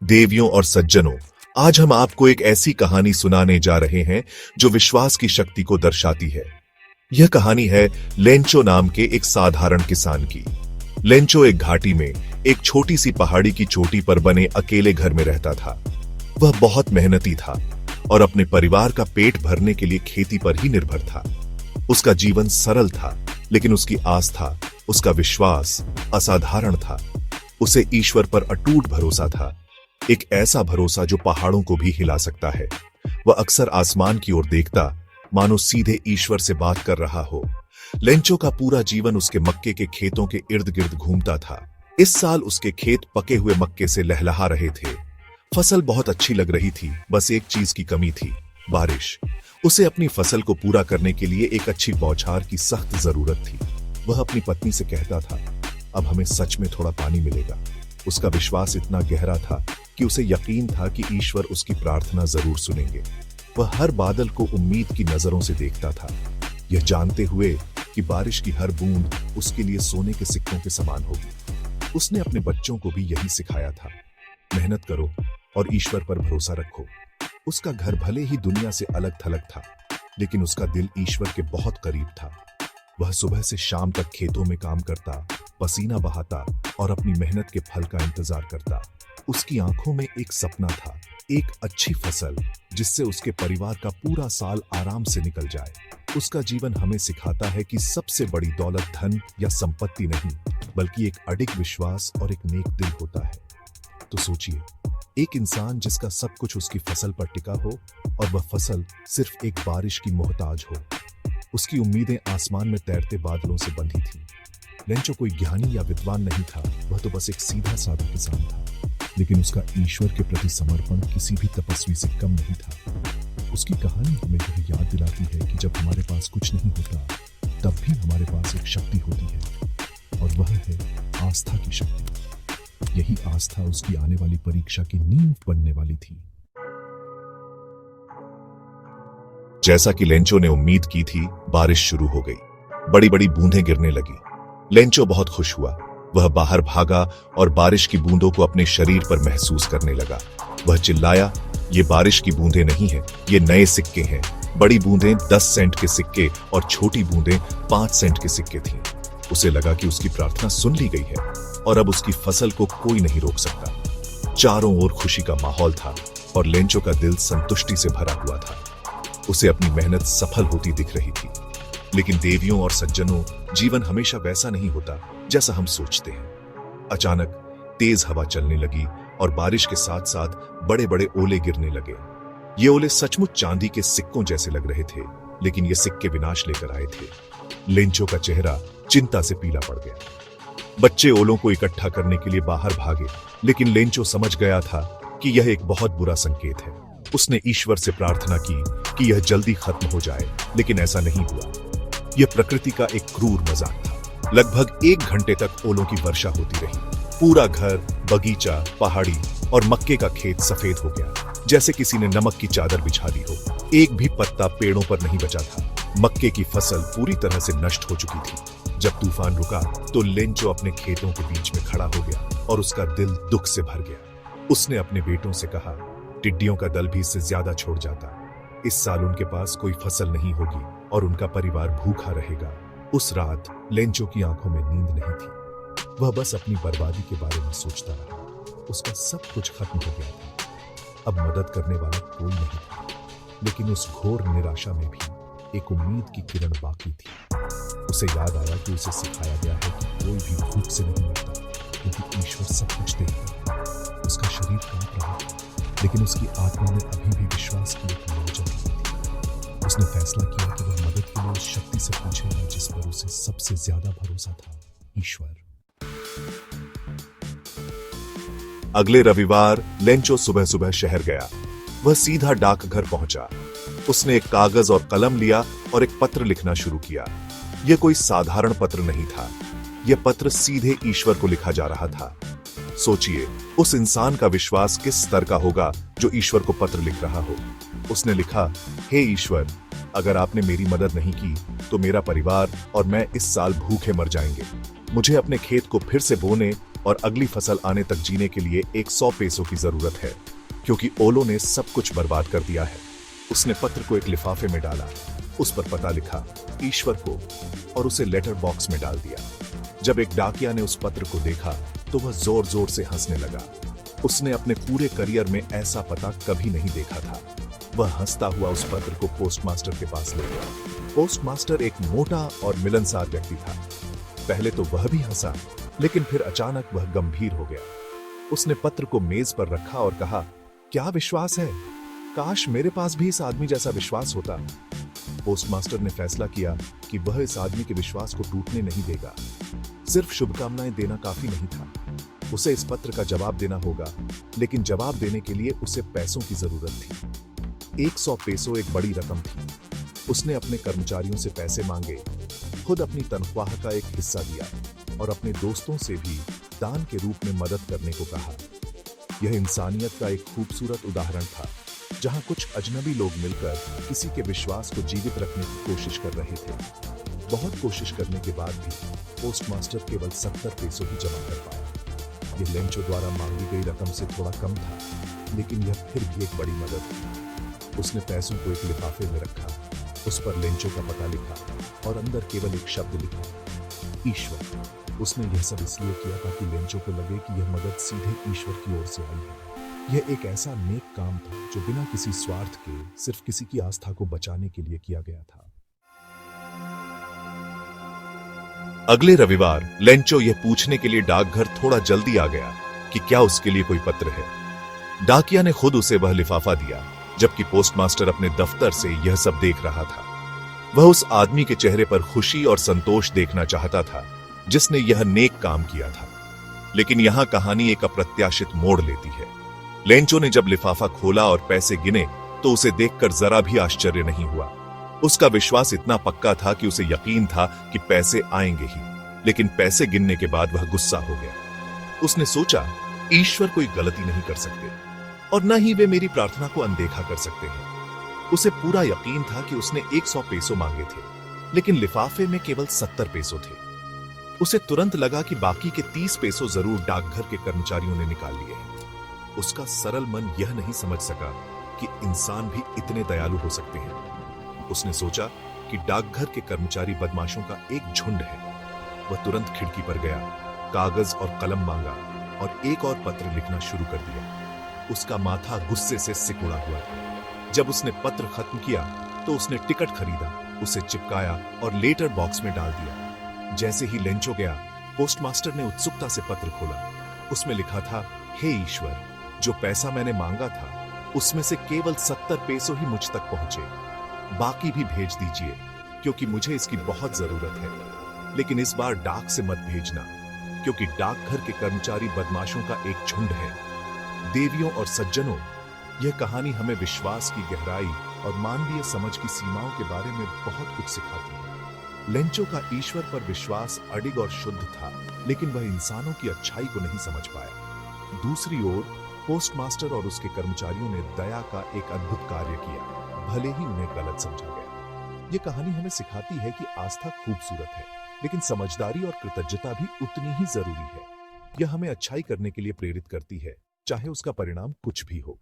देवियों और सज्जनों, आज हम आपको एक ऐसी कहानी सुनाने जा रहे हैं जो विश्वास की शक्ति को दर्शाती है। यह कहानी है लेंचो नाम के एक साधारण किसान की। लेंचो एक घाटी में एक छोटी सी पहाड़ी की चोटी पर बने अकेले घर में रहता था। वह बहुत मेहनती था और अपने परिवार का पेट भरने के लिए खेती पर ही निर्भर था। उसका जीवन सरल था, लेकिन उसकी आस्था, उसका विश्वास असाधारण था। उसे ईश्वर पर अटूट भरोसा था, एक ऐसा भरोसा जो पहाड़ों को भी हिला सकता है। वह अक्सर आसमान की ओर देखता, मानो सीधे ईश्वर से बात कर रहा हो। लेंचो का पूरा जीवन उसके मक्के के खेतों के इर्द गिर्द घूमता था। इस साल उसके खेत पके हुए मक्के से लहलहा रहे थे। फसल बहुत अच्छी लग रही थी, बस एक चीज की कमी थी, बारिश। उसे अपनी फसल को पूरा करने के लिए एक अच्छी बौछार की सख्त जरूरत थी। वह अपनी पत्नी से कहता था, अब हमें सच में थोड़ा पानी मिलेगा। उसका विश्वास इतना गहरा था कि उसे यकीन था कि ईश्वर उसकी प्रार्थना जरूर सुनेंगे। वह हर बादल को उम्मीद की नजरों से देखता था, यह जानते हुए कि बारिश की हर बूंद उसके लिए सोने के सिक्कों के समान होगी। उसने अपने बच्चों को भी यही सिखाया था, मेहनत करो और ईश्वर पर भरोसा रखो। उसका घर भले ही दुनिया से अलग थलग था, लेकिन उसका दिल ईश्वर के बहुत करीब था। वह सुबह से शाम तक खेतों में काम करता, पसीना बहाता और अपनी मेहनत के फल का इंतजार करता। उसकी आंखों में एक सपना था, एक अच्छी फसल जिससे उसके परिवार का पूरा साल आराम से निकल जाए। उसका जीवन हमें सिखाता है कि सबसे बड़ी दौलत धन या संपत्ति नहीं, बल्कि एक अडिग विश्वास और एक नेक दिल होता है। तो सोचिए, एक इंसान जिसका सब कुछ उसकी फसल पर टिका हो और वह फसल सिर्फ एक बारिश की मोहताज हो। उसकी उम्मीदें आसमान में तैरते बादलों से बंधी थीं। लेंचो कोई ज्ञानी या विद्वान नहीं था, वह तो बस एक सीधा साधा किसान था, लेकिन उसका ईश्वर के प्रति समर्पण किसी भी तपस्वी से कम नहीं था। उसकी कहानी हमें यह याद दिलाती है कि जब हमारे पास कुछ नहीं होता, तब भी हमारे पास एक शक्ति होती है, और वह है आस्था की शक्ति। यही आस्था उसकी आने वाली परीक्षा की नींव बनने वाली थी। जैसा कि लेंचो ने उम्मीद की थी, बारिश शुरू हो गई। बड़ी बड़ी बूंदें गिरने लगी। लेंचो बहुत खुश हुआ। वह बाहर भागा और बारिश की बूंदों को अपने शरीर पर महसूस करने लगा। वह चिल्लाया, ये बारिश की बूंदें नहीं हैं, ये नए सिक्के हैं। बड़ी बूंदें 10 सेंट के सिक्के और छोटी बूंदें 5 सेंट के सिक्के थीं। उसे लगा कि उसकी प्रार्थना सुन ली गई है और अब उसकी फसल को कोई नहीं रोक सकता। चारों ओर खुशी का माहौल था और लेंचो का दिल संतुष्टि से भरा हुआ था। उसे अपनी मेहनत सफल होती दिख रही थी। लेकिन देवियों और सज्जनों, जीवन हमेशा वैसा नहीं होता जैसा हम सोचते हैं। अचानक तेज हवा चलने लगी और बारिश के साथ साथ बड़े बड़े ओले गिरने लगे। ये ओले सचमुच चांदी के सिक्कों जैसे लग रहे थे, लेकिन ये सिक्के विनाश लेकर आए थे। लेंचो का चेहरा चिंता से पीला पड़ गया। बच्चे ओलों को इकट्ठा करने के लिए बाहर भागे, लेकिन लेंचो समझ गया था कि यह एक बहुत बुरा संकेत है। उसने ईश्वर से प्रार्थना की कि यह जल्दी खत्म हो जाए, लेकिन ऐसा नहीं हुआ। यह प्रकृति का एक क्रूर मजाक था। लगभग 1 घंटे तक ओलों की वर्षा होती रही। पूरा घर, बगीचा, पहाड़ी और मक्के का खेत सफेद हो गया, जैसे किसी ने नमक की चादर बिछा दी हो। एक भी पत्ता पेड़ों पर नहीं बचा था। मक्के की फसल पूरी तरह से नष्ट हो चुकी थी। जब तूफान रुका तो लेंचो अपने खेतों के बीच में खड़ा हो गया और उसका दिल दुख से भर गया। उसने अपने बेटों से कहा, टिड्डियों का दल भी इससे ज्यादा छोड़ जाता। इस साल उनके पास कोई फसल नहीं होगी और उनका परिवार भूखा रहेगा। उस रात लेंचो की आंखों में नींद नहीं थी। वह बस अपनी बर्बादी के बारे में सोचता रहा। उसका सब कुछ खत्म हो गया था। अब मदद करने वाला कोई नहीं था। लेकिन उस घोर निराशा में भी एक उम्मीद की किरण बाकी थी। उसे याद आया कि उसे सिखाया गया है कि कोई भी भूख से नहीं मरता, क्योंकि ईश्वर सब कुछ देखता है। उसका शरीर कांप रहा था, लेकिन उसकी आत्मा में अभी भी विश्वास की एक लौ जल रही थी। उसने फैसला किया कि वह मदद के लिए उस शक्ति से पूछेगा जिस पर उसे सबसे ज्यादा भरोसा था, ईश्वर। अगले रविवार लेंचो सुबह सुबह शहर गया। वह सीधा डाकघर पहुंचा। उसने एक कागज और कलम लिया और एक पत्र लिखना शुरू किया। यह कोई साधारण पत्र नहीं था। यह पत्र सीधे ईश्वर को लिखा जा रहा था। सोचिए, उस इंसान का विश्वास किस स्तर का होगा जो ईश्वर को पत्र लिख रहा हो। उसने लिखा, हे ईश्वर, अगर आपने मेरी मदद नहीं की तो मेरा परिवार और मैं इस साल भूखे मर जाएंगे। मुझे अपने खेत को फिर से बोने और अगली फसल आने तक जीने के लिए 100 पैसों की जरूरत है, क्योंकि ओलो ने सब कुछ बर्बाद कर दिया है। उसने पत्र को एक लिफाफे में डाला, उस पर पता लिखा ईश्वर को, और उसे लेटर बॉक्स में डाल दिया। जब एक डाकिया ने उस पत्र को देखा तो वह जोर जोर से हंसने लगा। उसने अपने पूरे करियर में ऐसा पता कभी नहीं देखा था। वह हंसता हुआ उस पत्र को पोस्टमास्टर के पास ले गया। पोस्टमास्टर एक मोटा और मिलनसार व्यक्ति था। पहले तो वह भी हंसा, लेकिन फिर अचानक वह गंभीर हो गया। उसने पत्र को मेज पर रखा और कहा, क्या विश्वास है? काश मेरे पास भी इस आदमी जैसा विश्वास होता। पोस्टमास्टर ने फैसला किया कि वह इस आदमी के विश्वास को टूटने नहीं देगा। सिर्फ शुभकामनाएं देना काफी नहीं था, उसे इस पत्र का जवाब देना होगा, लेकिन जवाब देने के लिए उसे पैसों की जरूरत थी। 100 पैसों एक बड़ी रकम थी। उसने अपने कर्मचारियों से पैसे मांगे, खुद अपनी तनख्वाह का एक हिस्सा दिया और अपने दोस्तों से भी दान के रूप में मदद करने को कहा। यह इंसानियत का एक खूबसूरत उदाहरण था, जहां कुछ अजनबी लोग मिलकर किसी के विश्वास को जीवित रखने की कोशिश कर रहे थे। बहुत कोशिश करने के बाद भी पोस्टमास्टर केवल 70 पैसों ही जमा कर पाया। यह लेंचो द्वारा मांगी गई रकम से थोड़ा कम था, लेकिन यह फिर भी एक बड़ी मदद थी। उसने पैसों को एक लिफाफे में रखा, उस पर लेंचो का पता लिखा और अंदर केवल एक शब्द लिखा, ईश्वर। उसने यह सब इसलिए किया ताकि लेंचो को लगे कि यह मदद सीधे ईश्वर की ओर से आई है। यह एक ऐसा नेक काम था जो बिना किसी स्वार्थ के सिर्फ किसी की आस्था को बचाने के लिए किया गया था। अगले रविवार लेंचो यह पूछने के लिए डाकघर थोड़ा जल्दी आ गया कि क्या उसके लिए कोई पत्र है। डाकिया ने खुद उसे वह लिफाफा दिया, जबकि पोस्टमास्टर अपने दफ्तर से यह सब देख रहा था। वह उस आदमी के चेहरे पर खुशी और संतोष देखना चाहता था जिसने यह नेक काम किया था। लेकिन यहां कहानी एक अप्रत्याशित मोड़ लेती है। लेंचो ने जब लिफाफा खोला और पैसे गिने तो उसे देखकर जरा भी आश्चर्य नहीं हुआ। उसका विश्वास इतना पक्का था कि उसे यकीन था कि पैसे आएंगे ही, लेकिन पैसे गिनने के बाद वह गुस्सा हो गया। उसने सोचा, ईश्वर कोई गलती नहीं कर सकते और न ही वे मेरी प्रार्थना को अनदेखा कर सकते हैं। उसे पूरा यकीन था कि उसने 100 पैसों मांगे थे, लेकिन लिफाफे में केवल 70 पैसों थे। उसे तुरंत लगा कि बाकी के 30 पैसों जरूर डाकघर के कर्मचारियों ने निकाल लिए हैं। उसका सरल मन यह नहीं समझ सका कि इंसान भी इतने दयालु हो सकते हैं। उसने सोचा कि डाकघर के कर्मचारी बदमाशों का एक झुंड है। वह तुरंत खिड़की पर गया, कागज और कलम मांगा और एक और पत्र लिखना शुरू कर दिया। उसका माथा गुस्से से सिकुड़ा हुआ था। जब उसने पत्र खत्म किया तो उसने टिकट खरीदा, उसे चिपकाया और लेटर बॉक्स में डाल दिया। जैसे ही लेंचो गया, पोस्टमास्टर ने उत्सुकता से पत्र खोला। उसमें लिखा था, हे ईश्वर, जो पैसा मैंने मांगा था उसमें से केवल 70 पैसों ही मुझ तक पहुंचे। बाकी भी भेज दीजिए, क्योंकि मुझे इसकी बहुत जरूरत है। लेकिन इस बार डाक से मत भेजना, क्योंकि डाकघर के कर्मचारी बदमाशों का एक झुंड है। देवियों और सज्जनों, यह कहानी हमें विश्वास की गहराई और मानवीय समझ की सीमाओं के बारे में बहुत कुछ सिखाती है। लेंचो का ईश्वर पर विश्वास अडिग और शुद्ध था, लेकिन वह इंसानों की अच्छाई को नहीं समझ पाया। दूसरी ओर पोस्टमास्टर और उसके कर्मचारियों ने दया का एक अद्भुत कार्य किया, भले ही उन्हें गलत समझा गया। यह कहानी हमें सिखाती है कि आस्था खूबसूरत है, लेकिन समझदारी और कृतज्ञता भी उतनी ही जरूरी है। यह हमें अच्छाई करने के लिए प्रेरित करती है, चाहे उसका परिणाम कुछ भी हो।